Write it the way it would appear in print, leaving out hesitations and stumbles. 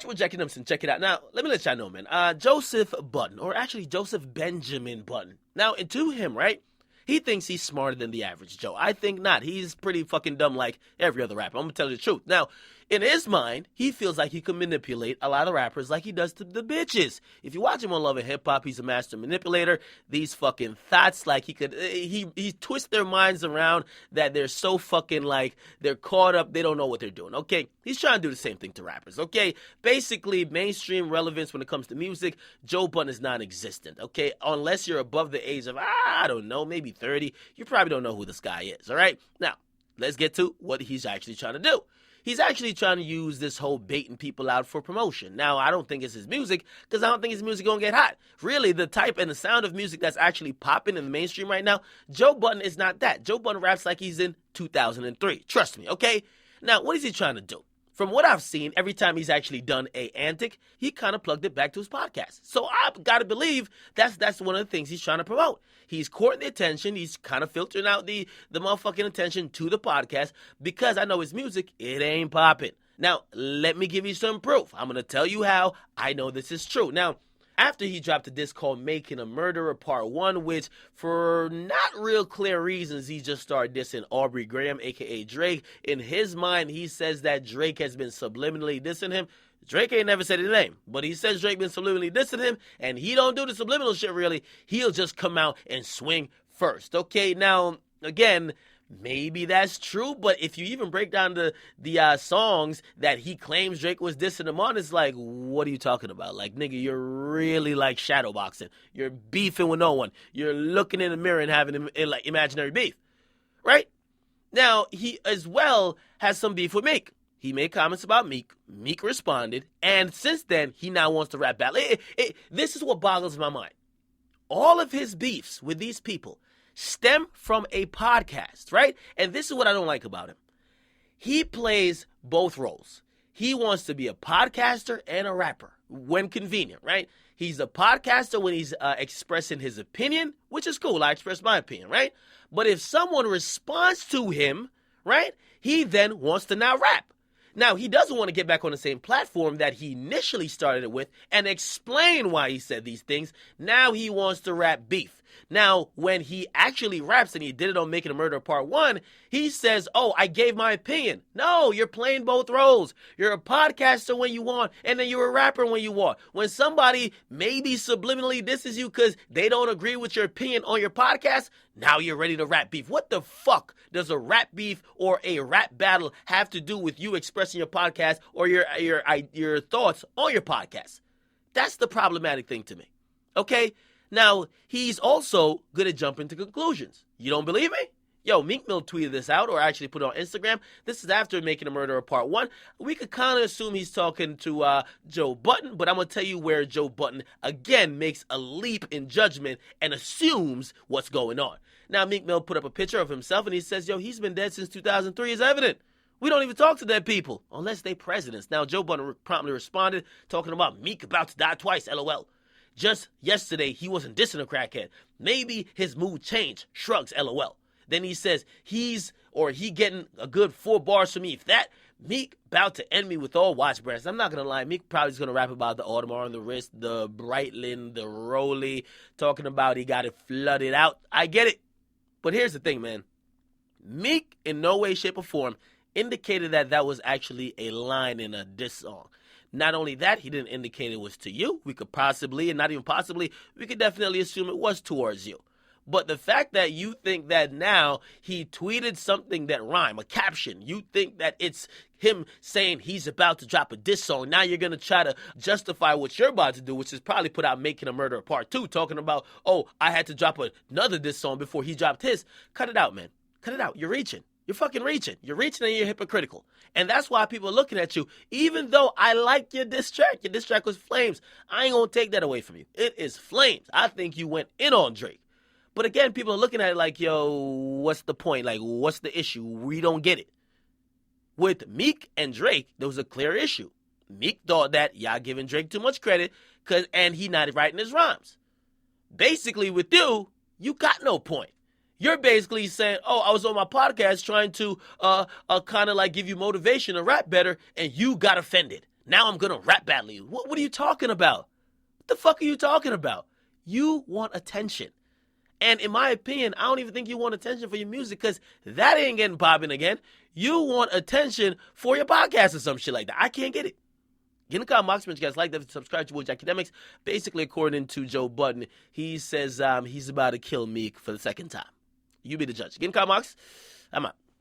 with Akademiks, check it out. Now, let me let y'all know, man. Joseph Budden, or actually Joseph Benjamin Budden. Now, and to him, right, he thinks he's smarter than the average Joe. I think not. He's pretty fucking dumb like every other rapper. I'm going to tell you the truth. Now, in his mind, he feels like he can manipulate a lot of rappers like he does to the bitches. If you watch him on Love and Hip Hop, he's a master manipulator. These fucking thoughts, like he twists their minds around that they're so fucking like, they're caught up, they don't know what they're doing, okay? He's trying to do the same thing to rappers, okay? Basically, mainstream relevance when it comes to music, Joe Budden is non-existent, okay? Unless you're above the age of, I don't know, maybe 30, you probably don't know who this guy is, all right? Now, let's get to what he's actually trying to do. He's actually trying to use this whole baiting people out for promotion. Now, I don't think it's his music, because I don't think his music gonna get hot. Really, the type and the sound of music that's actually popping in the mainstream right now, Joe Budden is not that. Joe Budden raps like he's in 2003. Trust me, okay? Now, what is he trying to do? From what I've seen, every time he's actually done a antic, he kind of plugged it back to his podcast. So I've got to believe that's one of the things he's trying to promote. He's courting the attention. He's kind of filtering out the motherfucking attention to the podcast, because I know his music, it ain't popping. Now, let me give you some proof. I'm going to tell you how I know this is true. Now, after he dropped a disc called Making a Murderer Part 1, which for not real clear reasons, he just started dissing Aubrey Graham, a.k.a. Drake. In his mind, he says that Drake has been subliminally dissing him. Drake ain't never said his name, but he says Drake been subliminally dissing him, and he don't do the subliminal shit really. He'll just come out and swing first. Okay, now, again, maybe that's true, but if you even break down the songs that he claims Drake was dissing him on, it's like, what are you talking about? Like, nigga, you're really like shadowboxing. You're beefing with no one. You're looking in the mirror and having like imaginary beef, right? Now, he as well has some beef with Meek. He made comments about Meek. Meek responded, and since then, he now wants to rap battle. This is what boggles my mind. All of his beefs with these people stem from a podcast, right? And this is what I don't like about him. He plays both roles. He wants to be a podcaster and a rapper when convenient, right? He's a podcaster when he's expressing his opinion, which is cool. I express my opinion, right? But if someone responds to him, right, he then wants to now rap. Now, he doesn't want to get back on the same platform that he initially started it with and explain why he said these things. Now he wants to rap beef. Now, when he actually raps, and he did it on Making a Murderer Part 1, he says, oh, I gave my opinion. No, you're playing both roles. You're a podcaster when you want, and then you're a rapper when you want. When somebody maybe subliminally disses you because they don't agree with your opinion on your podcast, now you're ready to rap beef. What the fuck does a rap beef or a rap battle have to do with you expressing your podcast or your thoughts on your podcast? That's the problematic thing to me. Okay? Now, he's also good at jumping to conclusions. You don't believe me? Yo, Meek Mill tweeted this out, or actually put it on Instagram. This is after Making a Murderer Part 1. We could kind of assume he's talking to Joe Budden, but I'm going to tell you where Joe Budden, again, makes a leap in judgment and assumes what's going on. Now, Meek Mill put up a picture of himself, and he says, yo, he's been dead since 2003. It's evident. We don't even talk to dead people, unless they presidents. Now, Joe Budden promptly responded, talking about Meek about to die twice, LOL. Just yesterday, he wasn't dissing a crackhead. Maybe his mood changed. Shrugs, LOL. Then he says he getting a good 4 bars from me. If that, Meek about to end me with all watch brands. I'm not going to lie. Meek probably is going to rap about the Audemars on the wrist, the Breitling, the Rolly, talking about he got it flooded out. I get it. But here's the thing, man. Meek, in no way, shape, or form, indicated that was actually a line in a diss song. Not only that, he didn't indicate it was to you. We could possibly, and not even possibly, we could definitely assume it was towards you. But the fact that you think that now he tweeted something that rhyme, a caption, you think that it's him saying he's about to drop a diss song. Now you're going to try to justify what you're about to do, which is probably put out Making a Murderer Part 2, talking about, oh, I had to drop another diss song before he dropped his. Cut it out, man. Cut it out. You're reaching. You're fucking reaching. You're reaching and you're hypocritical. And that's why people are looking at you. Even though I like your diss track was flames. I ain't going to take that away from you. It is flames. I think you went in on Drake. But again, people are looking at it like, yo, what's the point? Like, what's the issue? We don't get it. With Meek and Drake, there was a clear issue. Meek thought that y'all giving Drake too much credit and he not writing his rhymes. Basically, with you, you got no point. You're basically saying, oh, I was on my podcast trying to kind of like give you motivation to rap better, and you got offended. Now I'm gonna rap battle you. What are you talking about? What the fuck are you talking about? You want attention. And in my opinion, I don't even think you want attention for your music because that ain't getting popping again. You want attention for your podcast or some shit like that. I can't get it. Get in the comment box, you guys like that, subscribe to Akademiks. Basically, according to Joe Budden, he says he's about to kill Meek for the second time. You be the judge. Get in the comment box. I'm out.